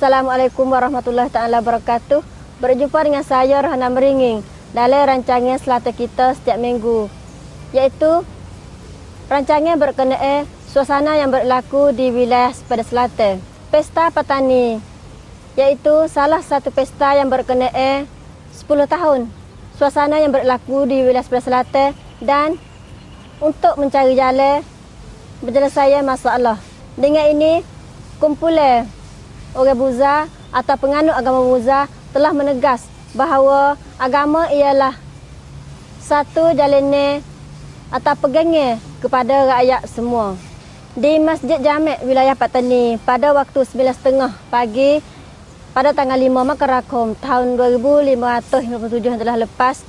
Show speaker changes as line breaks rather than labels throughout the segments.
Assalamualaikum warahmatullahi taala wabarakatuh. Berjumpa dengan saya Rohana Meringing dalam rancangan Selatan Kita setiap minggu, iaitu rancangan berkenaan suasana yang berlaku di wilayah sepada selatan. Pesta Petani, iaitu salah satu pesta yang berkenaan 10 tahun suasana yang berlaku di wilayah sepada selatan, dan untuk mencari jalan penyelesaian masalah. Dengan ini, kumpulan orang Buza atau penganut agama Buza telah menegas bahawa agama ialah satu jalanan atau pegangan kepada rakyat semua. Di Masjid Jamek wilayah Patani pada waktu 9.30 pagi pada tanggal 5 Makarakom tahun 2557 yang telah lepas,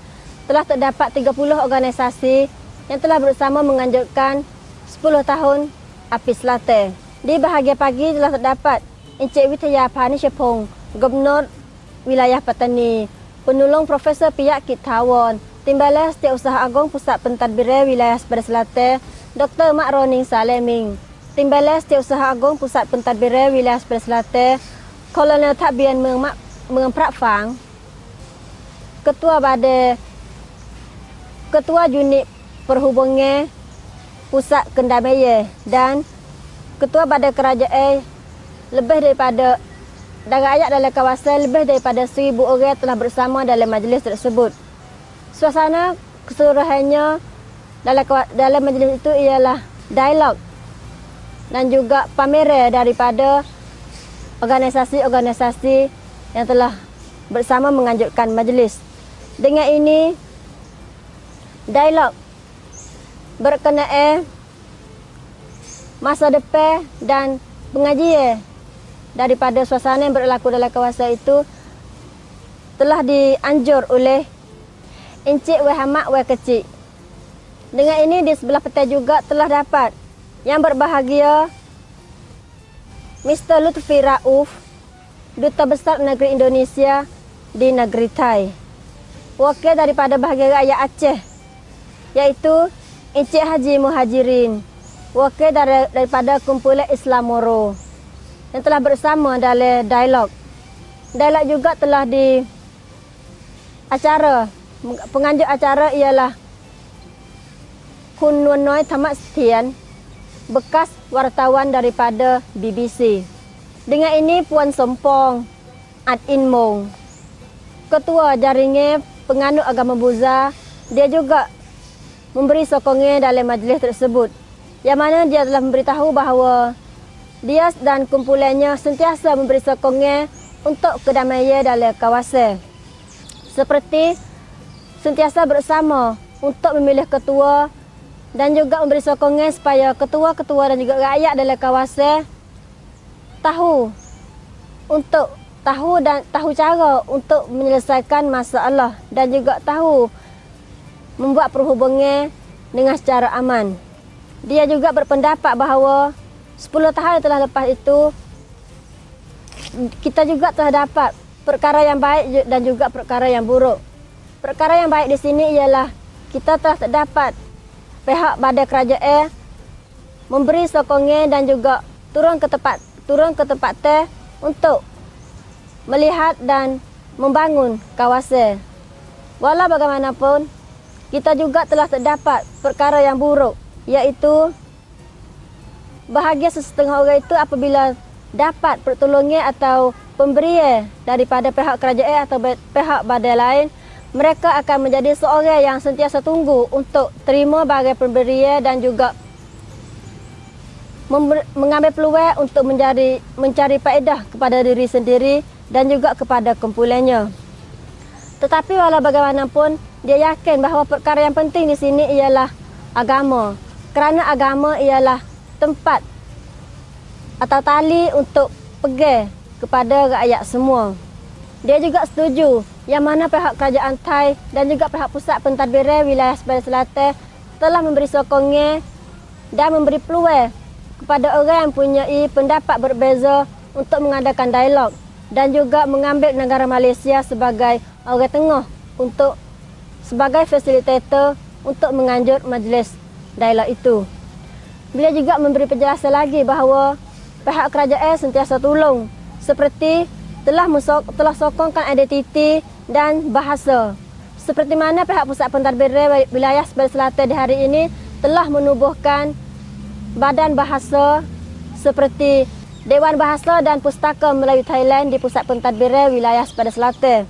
telah terdapat 30 organisasi yang telah bersama menganjurkan 10 tahun Api Selatan. Di bahagian pagi telah terdapat Encik Witaya Pani Syepong, Gubernur Wilayah Patani, Penolong Profesor Piyak Kit Tawon, Timbalan Setiausaha Agong Pusat Pentadbiran Wilayah Sepada Selatan, Dr. Mak Roning Saleming, Timbalan Setiausaha Agong Pusat Pentadbiran Wilayah Sepada Selatan, Kolonel Takbian Meng Prak Fang, Ketua Unit Perhubungan Pusat Kendamaian, dan Ketua Badan Kerajaan lebih daripada dan rakyat dalam kawasan lebih daripada 1,000 orang telah bersama dalam majlis tersebut. Suasana keseluruhannya dalam majlis itu ialah dialog dan juga pameran daripada organisasi-organisasi yang telah bersama menganjurkan majlis. Dengan ini, dialog berkenaan masa depan dan pengajian daripada suasana yang berlaku dalam kawasan itu telah dianjur oleh Encik Wahmat Wah Kecil. Dengan ini di sebelah petai juga telah dapat yang berbahagia Mr. Lutfi Rauf, Duta Besar Negeri Indonesia di Negeri Thai. Wakil daripada bahagian rakyat Aceh, iaitu Encik Haji Muhajirin, wakil daripada kumpulan Islam Moro, yang telah bersama dalam dialog. Dialog juga telah di acara, penganjur acara ialah Kun Nunoy Tamat Setian, bekas wartawan daripada BBC. Dengan ini Puan Sompong Ad In Mong, Ketua Jaringan Penganut Agama Buza, dia juga memberi sokongan dalam majlis tersebut, yang mana dia telah memberitahu bahawa dia dan kumpulannya sentiasa memberi sokongan untuk kedamaian dalam kawasan, seperti sentiasa bersama untuk memilih ketua dan juga memberi sokongan supaya ketua-ketua dan juga rakyat dalam kawasan tahu cara untuk menyelesaikan masalah dan juga tahu membuat perhubungan dengan secara aman. Dia juga berpendapat bahawa 10 tahun yang telah lepas itu, kita juga telah dapat perkara yang baik dan juga perkara yang buruk. Perkara yang baik di sini ialah kita telah terdapat pihak badan kerajaan memberi sokongan dan juga turun ke tempat untuk melihat dan membangun kawasan. Walau bagaimanapun, kita juga telah terdapat perkara yang buruk, iaitu bahagia sesetengah orang itu apabila dapat pertolongan atau pemberian daripada pihak kerajaan atau pihak badan lain, mereka akan menjadi seorang yang sentiasa tunggu untuk terima barang pemberian dan juga mengambil peluang untuk mencari faedah kepada diri sendiri dan juga kepada kumpulannya. Tetapi walau bagaimanapun, dia yakin bahawa perkara yang penting di sini ialah agama, kerana agama ialah tempat atau tali untuk pegang kepada rakyat semua. Dia juga setuju yang mana pihak kerajaan Thai dan juga pihak pusat pentadbiran wilayah Sepada Selatan telah memberi sokongan dan memberi peluang kepada orang yang mempunyai pendapat berbeza untuk mengadakan dialog dan juga mengambil negara Malaysia sebagai orang tengah untuk sebagai fasilitator untuk menganjur majlis dialog itu. Beliau juga memberi penjelasan lagi bahawa pihak kerajaan sentiasa tolong seperti telah sokongkan identiti dan bahasa. Seperti mana pihak Pusat Pentadbiran Wilayah Sebelah Selatan di hari ini telah menubuhkan badan bahasa seperti Dewan Bahasa dan Pustaka Melayu Thailand di Pusat Pentadbiran Wilayah Sebelah Selatan.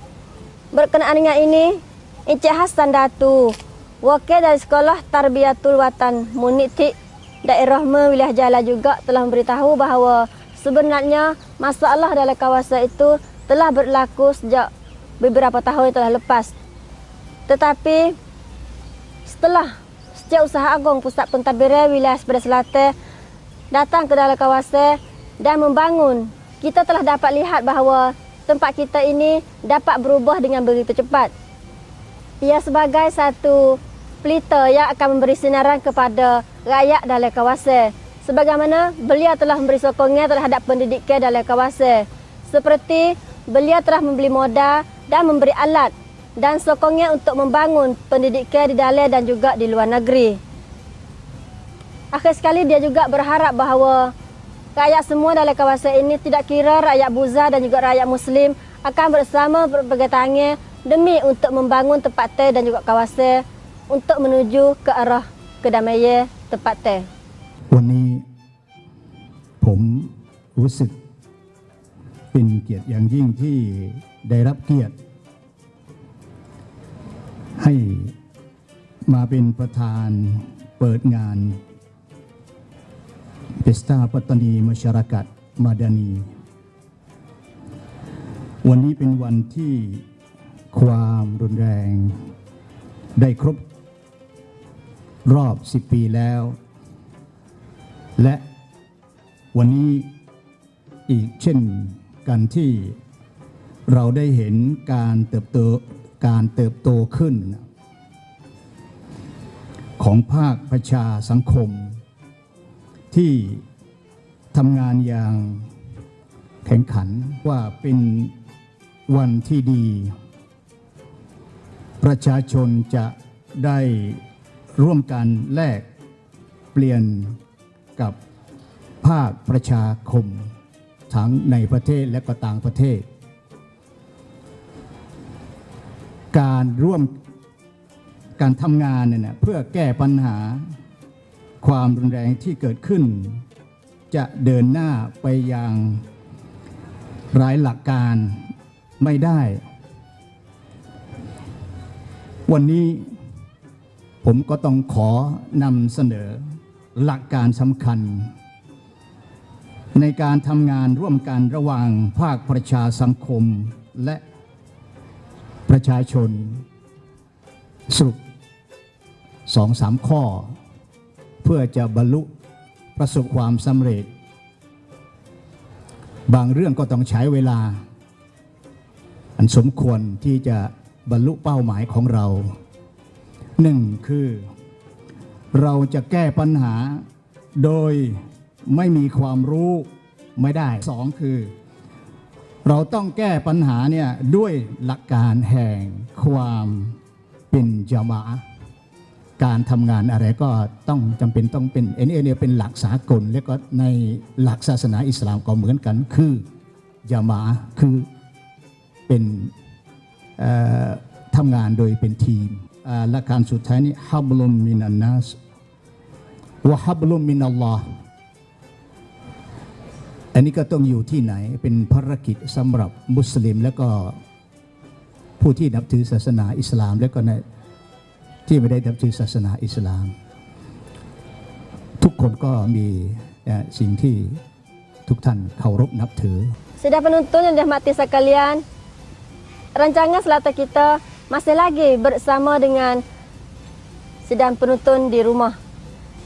Berkenaan dengan ini, Encik Hassan Datu, wakil dari Sekolah Tarbiyatul Watan Muniti Daerah Wilayah Jala juga telah memberitahu bahawa sebenarnya masalah dalam kawasan itu telah berlaku sejak beberapa tahun yang telah lepas. Tetapi setelah Setiausaha Agung Pusat Pentadbiran Wilayah Sebelah Selatan datang ke dalam kawasan dan membangun, kita telah dapat lihat bahawa tempat kita ini dapat berubah dengan begitu cepat. Ia sebagai satu pelita yang akan memberi sinaran kepada rakyat dalam kawasan. Sebagaimana beliau telah memberi sokongan terhadap pendidikan dalam kawasan. Seperti beliau telah membeli modal dan memberi alat dan sokongan untuk membangun pendidikan di dalam dan juga di luar negeri. Akhir sekali dia juga berharap bahawa rakyat semua dalam kawasan ini, tidak kira rakyat Buza dan juga rakyat Muslim, akan bersama berpegang tangan demi untuk membangun tempat teh dan juga kawasan untuk menuju ke arah kedamaian tempat teh.
วันนี้ผมรู้สึกเป็นเกียรติอย่างยิ่งที่ได้รับเกียรติให้มาเป็นประธานเปิดงาน Pesta Petani Masyarakat Madani วันนี้เป็นวันที่ความรุนแรงได้ครบรอบ10 ปีแล้ว และวันนี้อีกเช่นกันที่เราได้เห็นการเติบโตขึ้นของภาคประชาสังคมที่ทำงานอย่างแข่งขันว่าเป็นวันที่ดีประชาชนจะได้ร่วมกันแลกเปลี่ยนกับภาคประชาคมทั้งในประเทศและก็ต่างประเทศการทำงานเนี่ยเพื่อแก้ปัญหาความรุนแรงที่เกิดขึ้นจะเดินหน้าไปอย่างไร้หลักการไม่ได้วันนี้ผมก็ต้องขอนำเสนอหลักการสำคัญในการทำงานร่วมกันระหว่างภาคประชาสังคมและประชาชนสรุป 2-3 ข้อเพื่อจะบรรลุประสบความสำเร็จบางเรื่องก็ต้องใช้เวลาอันสมควรที่จะบรรลุเป้าหมายของเราหนึ่งคือเราจะแก้ปัญหาโดยไม่มีความรู้ไม่ได้สองคือเราต้องแก้ปัญหาเนี่ยด้วยหลักการแห่งความเป็นญะมาอะห์การทำงานอะไรก็ต้องจำเป็นต้องเป็นเนี่ยเป็นหลักสากลและก็ในหลักศาสนาอิสลามก็เหมือนกันคือญะมาอะห์คือเป็นทำงานโดยเป็นทีมและการสุดท้ายนี้ฮับลุมมินันนัสวะฮับลุมมินัลลอฮ์อันนี้ก็ต้องอยู่ที่ไหนเป็นภารกิจสำหรับมุสลิมและก็ผู้ที่นับถือศาสนาอิสลามและก็ที่ไม่ได้นับถือศาสนาอิสลามทุกคนก็มีสิ่งที่ทุกท่านเคารพนับถือ
Sudah penonton yang dirahmati sekalian, rancangan Selatan kita masih lagi bersama dengan sidang penonton di rumah.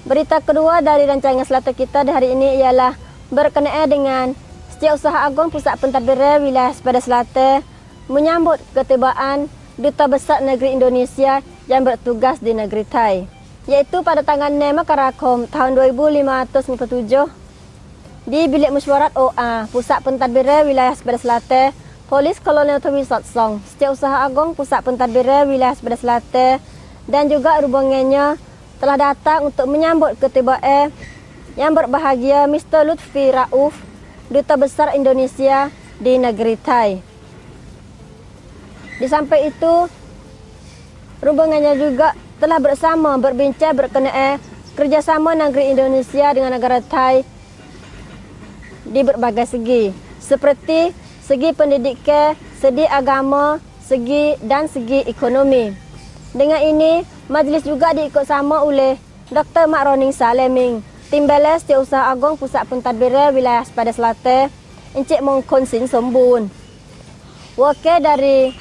Berita kedua dari rancangan Selatan kita di hari ini ialah berkenaan dengan Setiausaha Agung Pusat Pentadbiran Wilayah Sebelah Selatan menyambut ketibaan Duta Besar Negeri Indonesia yang bertugas di negeri Thai, yaitu pada tanggal 6 Makarakom tahun 2557 di Bilik Mesyuarat OA Pusat Pentadbiran Wilayah Sebelah Selatan, Polis Kolonel Towi Sotsong, Setiausaha Agung Pusat Pentadbiran Wilayah Sebelah Selatan dan juga rombongannya telah datang untuk menyambut ketibaan yang berbahagia Mr. Lutfi Rauf, Duta Besar Indonesia di negeri Thai. Di samping itu, rombongannya juga telah bersama berbincang berkenaan kerjasama negeri Indonesia dengan negara Thai di berbagai segi, seperti segi pendidikan, segi agama, segi ekonomi. Dengan ini, majlis juga diikut sama oleh Dr. Mak Roning Saleming, Timbalan Setiausaha Agong Pusat Pentadbiran Wilayah Sepadan Selatan, Encik Mongkon Sin Sombun, wakil dari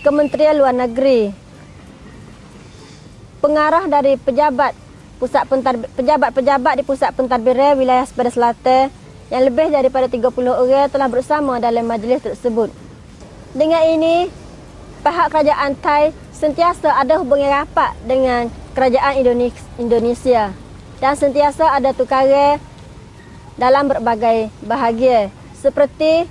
Kementerian Luar Negeri, pengarah dari pejabat di Pusat Pentadbiran Wilayah Sepadan Selatan yang lebih daripada 30 orang telah bersama dalam majlis tersebut. Dengan ini, pihak kerajaan Thai sentiasa ada hubungan rapat dengan kerajaan Indonesia dan sentiasa ada tukaran dalam berbagai bahagian. Seperti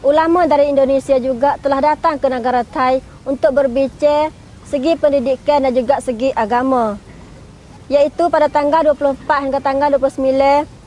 ulama dari Indonesia juga telah datang ke negara Thai untuk berbincang segi pendidikan dan juga segi agama, iaitu pada tanggal 24 hingga tanggal 29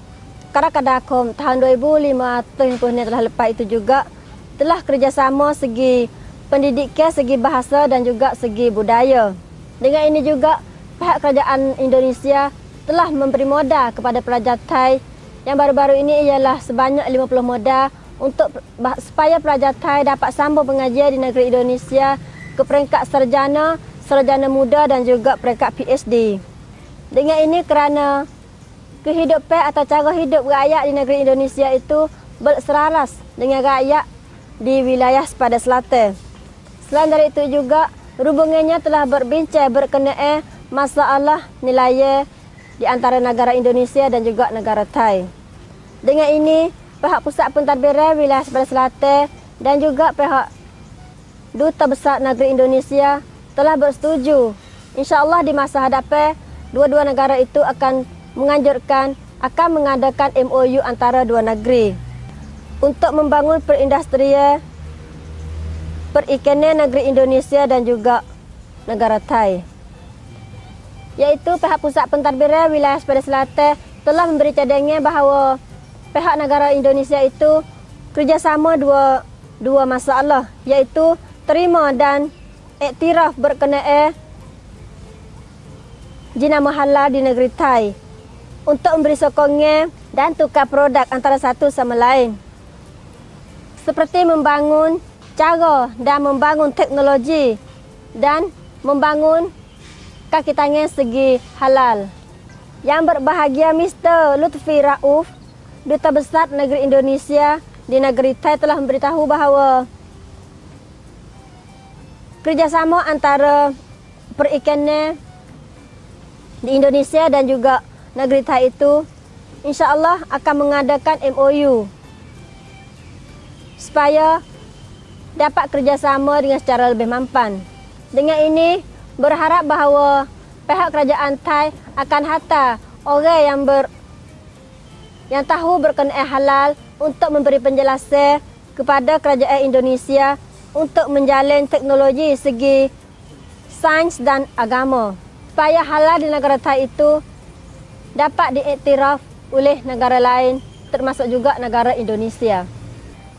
Karakadakom tahun 2005 yang telah lepas itu juga telah kerjasama segi pendidikan, segi bahasa dan juga segi budaya. Dengan ini juga pihak kerajaan Indonesia telah memberi modal kepada pelajar Thai yang baru-baru ini ialah sebanyak 50 modal untuk supaya pelajar Thai dapat sambung pengajian di negeri Indonesia ke peringkat sarjana, sarjana muda dan juga peringkat PhD. Dengan ini kerana kehidupan atau cara hidup rakyat di negeri Indonesia itu berselaras dengan rakyat di wilayah Sepadan Selatan. Selain dari itu juga, hubungannya telah berbincang berkenaan masalah nilai di antara negara Indonesia dan juga negara Thai. Dengan ini, pihak Pusat Pentadbiran Wilayah Sepadan Selatan dan juga pihak Duta Besar Negeri Indonesia telah bersetuju. InsyaAllah di masa hadapan, dua-dua negara itu akan mengadakan MOU antara dua negeri untuk membangun perindustrian perikanan negeri Indonesia dan juga negara Thai. Iaitu pihak Pusat Pentadbiran Wilayah Sepadan Selatan telah memberi cadangan bahawa pihak negara Indonesia itu kerjasama dua masalah, iaitu terima dan iktiraf berkenaan jenama halal di negeri Thai untuk memberi sokongan dan tukar produk antara satu sama lain. Seperti membangun cara dan membangun teknologi dan membangun kaki tangan segi halal. Yang berbahagia Mr. Lutfi Rauf, Duta Besar Negeri Indonesia di negeri Thai telah memberitahu bahawa kerjasama antara perikanan di Indonesia dan juga negeri Thai itu insya-Allah akan mengadakan MOU supaya dapat kerjasama dengan secara lebih mampan. Dengan ini berharap bahawa pihak kerajaan Thai akan hantar orang yang tahu berkenaan halal untuk memberi penjelasan kepada kerajaan Indonesia untuk menjalin teknologi segi sains dan agama supaya halal di negara Thai itu dapat diiktiraf oleh negara lain termasuk juga negara Indonesia.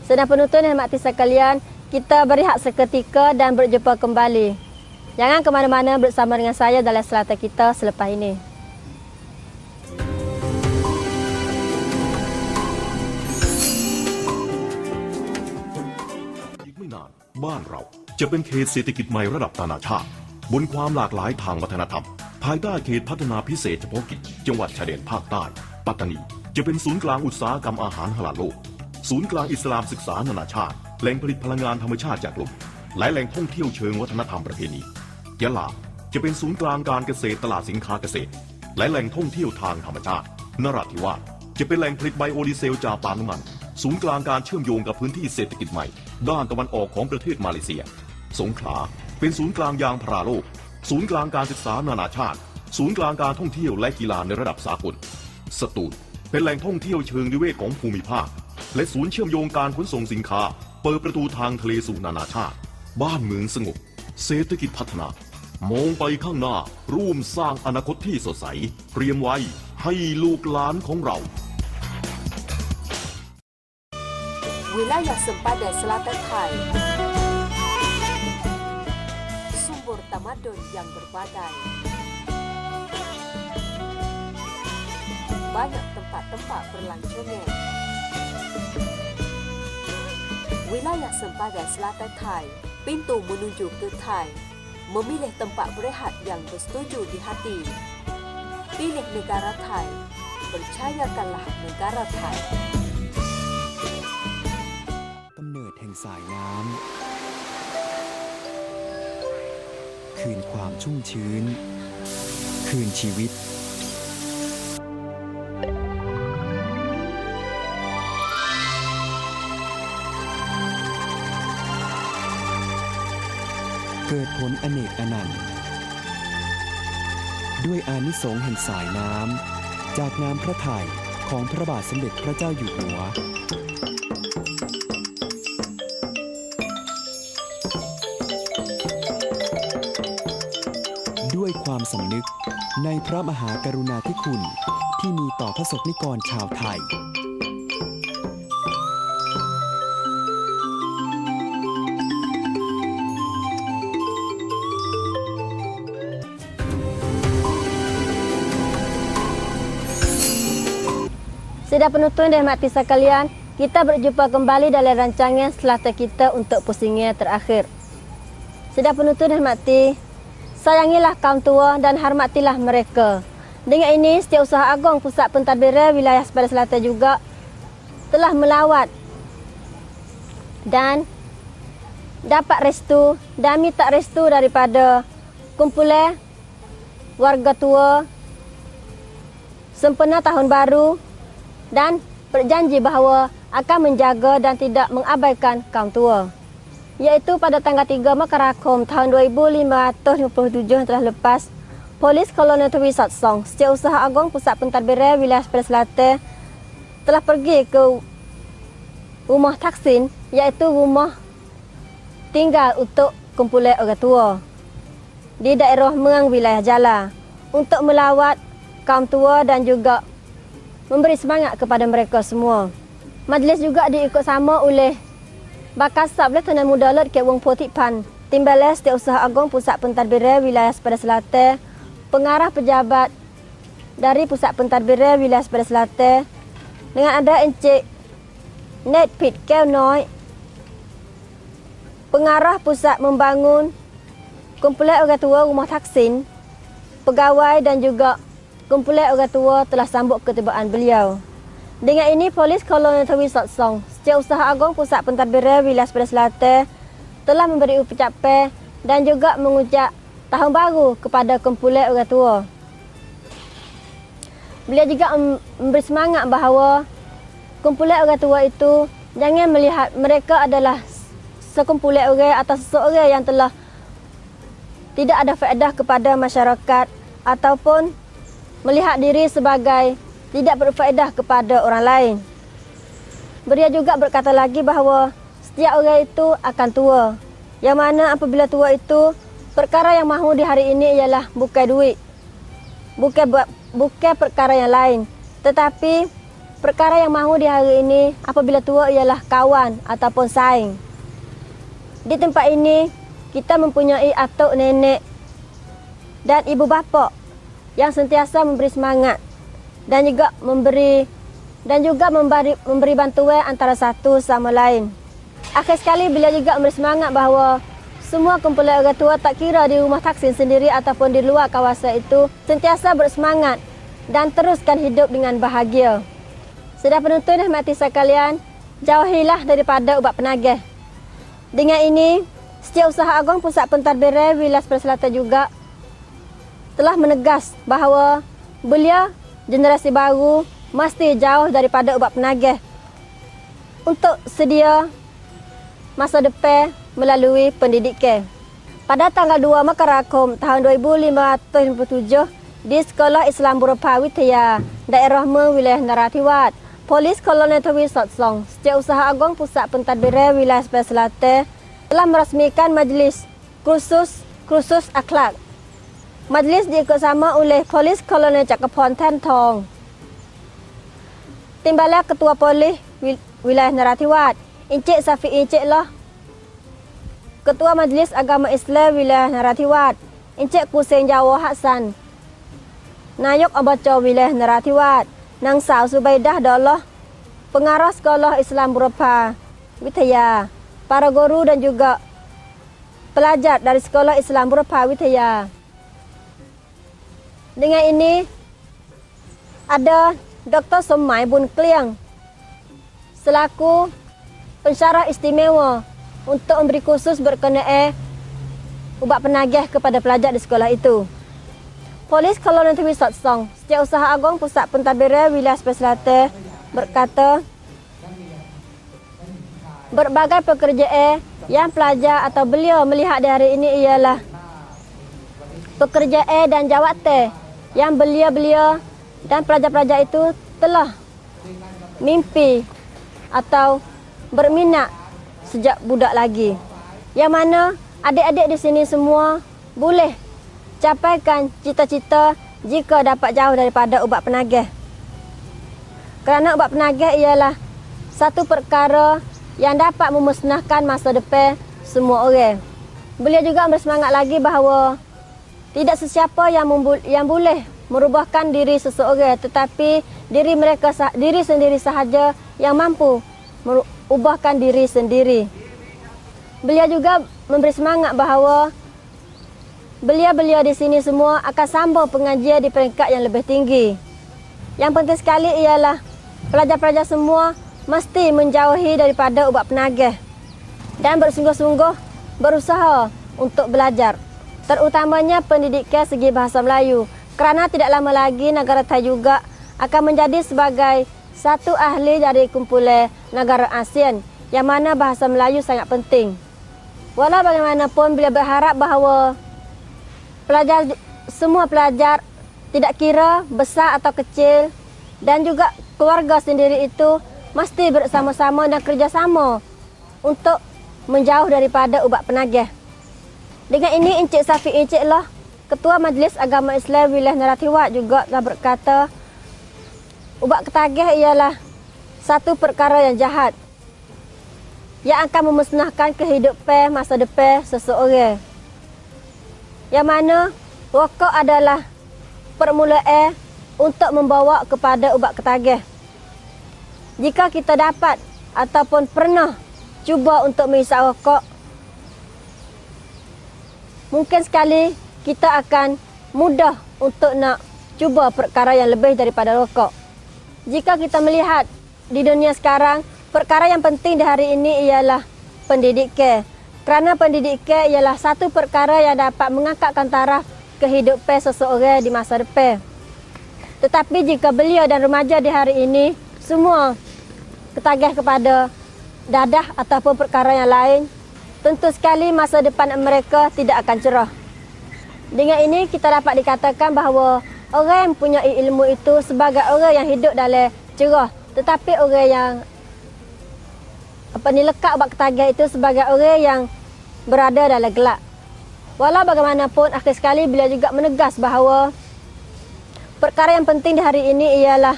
Sedang penonton yang hormati sekalian, kita berehat seketika dan berjumpa kembali. Jangan ke mana-mana bersama dengan saya dalam selatan kita selepas ini.
อีกไม่นานบ้านเราจะเป็นเขตเศรษฐกิจใหม่ระดับนานาชาติบนความหลากหลายทางวัฒนธรรมภายใต้เขตพัฒนาพิเศษเฉพาะกิจจังหวัดชายแดนภาคใต้ปัตตานีจะเป็นศูนย์กลางอุตสาหกรรมอาหารฮาลาลโลกศูนย์กลางอิสลามศึกษานานาชาติแหล่งผลิตพลังงานธรรมชาติจากลมและแหล่งท่องเที่ยวเชิงวัฒนธรรมประเพณียะลาจะเป็นศูนย์กลางการเกษตรตลาดสินค้าเกษตรและแหล่งท่องเที่ยวทางธรรมชาตินราธิวาสจะเป็นแหล่งผลิตไบโอดีเซลจากปาล์มน้ำมันศูนย์กลางการเชื่อมโยงกับพื้นที่เศรษฐกิจใหม่ด้านตะวันออกของประเทศมาเลเซียสงขลาเป็นศูนย์กลางยางพาราโลกศูนย์กลางการศึกษานานาชาติศูนย์กลางการท่องเที่ยวและกีฬาในระดับสากลสตูลเป็นแหล่งท่องเที่ยวเชิงนิเวศของภูมิภาคและศูนย์เชื่อมโยงการขนส่งสินค้าเปิดประตูทางทะเลสู่นานาชาติบ้านเมืองสงบเศรษฐกิจพัฒนามองไปข้างหน้าร่วมสร้างอนาคตที่สดใสเตรียมไว้ให้ลูกหลานของเรา
Wilayah sempadan selatan Thai. Sumber tamadun yang berbagai. Banyak tempat-tempat berlancongan. Wilayah sempadan selatan Thai, pintu menuju ke Thai. Memilih tempat berehat yang bersetuju di hati. Pilih negara Thai. Percayakanlah negara Thai.
กำเนิดแห่งสายน้ำคืนความชุ่มชื้น คืนชีวิต เกิดผลอเนกอนันต์ด้วยอานิสงส์แห่งสายน้ำจากน้ำพระทัยของพระบาทสมเด็จพระเจ้าอยู่หัว ด้วยความสำนึกในพระมหากรุณาธิคุณที่มีต่อพระสงฆ์นิกรชาวไทย
Sidang penonton dan mati sekalian, kita berjumpa kembali dalam rancangan selata kita untuk pusingnya terakhir. Sidang penonton dan mati, sayangilah kaum tua dan hormatilah mereka. Dengan ini, Setiausaha Agong Pusat Pentadbiran Wilayah Sempadan Selatan juga telah melawat dan dapat restu dan minta restu daripada kumpulan warga tua sempena tahun baru dan berjanji bahawa akan menjaga dan tidak mengabaikan kaum tua. Iaitu pada tanggal 3 Makarahum tahun 2557 yang telah lepas, Polis Kolonel Twi Sat Song, Setiausaha Agong Pusat Pentadbiran Wilayah Sempadan Selatan telah pergi ke rumah Taksin, iaitu rumah tinggal untuk kumpulan orang tua di daerah Merang, wilayah Jala, untuk melawat kaum tua dan juga memberi semangat kepada mereka semua. Majlis juga diikut sama oleh Bakasab Lieutenant Muda Lut Kek Wong Potik Pan, Timbalan Setiausaha Agong Pusat Pentadbiran Wilayah Sempadan Selatan, pengarah pejabat dari Pusat Pentadbiran Wilayah Sempadan Selatan, dengan ada Encik Ned Pit Keo Noi, pengarah Pusat Membangun Kumpulan Orang Tua Rumah Taksin, pegawai dan juga kumpulan orang tua telah sambut ketibaan beliau. Dengan ini, Polis Kolonel Twi Sat Song, Setiausaha Agong Pusat Pentadbiran Wilayah Sempadan Selatan telah memberi ucapan dan juga mengucap tahun baru kepada kumpulan orang tua. Beliau juga memberi semangat bahawa kumpulan orang tua itu jangan melihat mereka adalah sekumpulan orang atau seseorang yang telah tidak ada faedah kepada masyarakat ataupun melihat diri sebagai tidak berfaedah kepada orang lain. Beliau juga berkata lagi bahawa setiap orang itu akan tua. Yang mana apabila tua itu, perkara yang mahu di hari ini ialah bukan duit. Bukan perkara yang lain. Tetapi perkara yang mahu di hari ini apabila tua ialah kawan ataupun saing. Di tempat ini, kita mempunyai atuk nenek dan ibu bapa yang sentiasa memberi semangat dan juga memberi bantuan antara satu sama lain. Akhir sekali, beliau juga memberi semangat bahawa semua kumpulan orang tua tak kira di rumah Taksin sendiri ataupun di luar kawasan itu sentiasa bersemangat dan teruskan hidup dengan bahagia. Sedang penonton dan mati sekalian, jauhilah daripada ubat penagih. Dengan ini, Setiausaha Agong Pusat Pentadbiran Wilayah Sempadan Selatan juga telah menegas bahawa beliau generasi baru mesti jauh daripada ubat penagih untuk sedia masa depan melalui pendidikan. Pada tanggal 2 Makarahum tahun 2557 di Sekolah Islam Burupa Witya, daerah Merang, wilayah Narathiwat, Polis Kolonel Twi Sat Song, Setiausaha Agong Pusat Pentadbiran Wilayah Sempadan Selatan telah merasmikan majlis kursus akhlak. Majlis diikut sama oleh Polis Kolonel Cakapon Tan Thong, Timbalan Ketua Polis Wilayah Narathiwat, Encik Safi'i Encik Loh, Ketua Majlis Agama Islam Wilayah Narathiwat, Encik Kusen Jawa Haksan, Nayok Abaca Wilayah Narathiwat, Nang Sao Subaidah Doloh, Pengarah Sekolah Islam Burapha Witaya, para guru dan juga pelajar dari Sekolah Islam Burapha Witaya. Dengan ini ada Dr. Somai Bun Kliang selaku pensyarah istimewa untuk memberi kursus berkenaan ubat penagih kepada pelajar di sekolah itu. Polis Kolonel Negeri Sotsong, Setiausaha Agong Pusat Pentadbiran Wilayah Sepeh Selatan berkata, berbagai pekerjaan yang pelajar atau beliau melihat di hari ini ialah pekerjaan dan jawatan yang beliau dan pelajar-pelajar itu telah mimpi atau berminat sejak budak lagi. Yang mana adik-adik di sini semua boleh capaikan cita-cita jika dapat jauh daripada ubat penagih. Kerana ubat penagih ialah satu perkara yang dapat memusnahkan masa depan semua orang. Beliau juga bersemangat lagi bahawa tidak sesiapa yang boleh merubahkan diri seseorang, tetapi diri sendiri sahaja yang mampu merubahkan diri sendiri. Beliau juga memberi semangat bahawa beliau di sini semua akan sambung pengajian di peringkat yang lebih tinggi. Yang penting sekali ialah pelajar-pelajar semua mesti menjauhi daripada ubat penagih dan bersungguh-sungguh berusaha untuk belajar, terutamanya pendidikan segi bahasa Melayu, kerana tidak lama lagi negara Thai juga akan menjadi sebagai satu ahli dari kumpulan negara ASEAN yang mana bahasa Melayu sangat penting. Walau bagaimanapun, beliau berharap bahawa semua pelajar tidak kira besar atau kecil dan juga keluarga sendiri itu mesti bersama-sama dan kerjasama untuk menjauh daripada ubat penagih. Dengan ini, Encik Safi'i Encik Loh, Ketua Majlis Agama Islam Wilayah Narathiwat juga telah berkata, ubat ketagih ialah satu perkara yang jahat yang akan memusnahkan kehidupan masa depan seseorang. Yang mana rokok adalah permulaan untuk membawa kepada ubat ketagih. Jika kita dapat ataupun pernah cuba untuk menghisap rokok, mungkin sekali kita akan mudah untuk nak cuba perkara yang lebih daripada rokok. Jika kita melihat di dunia sekarang, perkara yang penting di hari ini ialah pendidikan. Kerana pendidikan ialah satu perkara yang dapat mengangkatkan taraf kehidupan seseorang di masa depan. Tetapi jika belia dan remaja di hari ini semua ketagih kepada dadah ataupun perkara yang lain, tentu sekali masa depan mereka tidak akan cerah. Dengan ini kita dapat dikatakan bahawa orang yang mempunyai ilmu itu sebagai orang yang hidup dalam cerah, tetapi orang yang lekat ubat ketagih itu sebagai orang yang berada dalam gelap. Walau bagaimanapun, akhir sekali beliau juga menegas bahawa perkara yang penting di hari ini ialah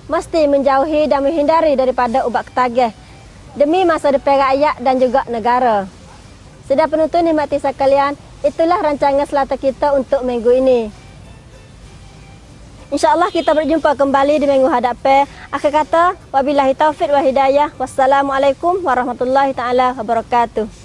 mesti menjauhi dan menghindari daripada ubat ketagih demi masa depan rakyat dan juga negara. Sudah penonton nikmati sekalian, itulah rancangan selata kita untuk minggu ini. InsyaAllah kita berjumpa kembali di minggu hadapan. Akhir kata, wabillahi taufiq wa hidayah. Wassalamualaikum warahmatullahi taala wabarakatuh.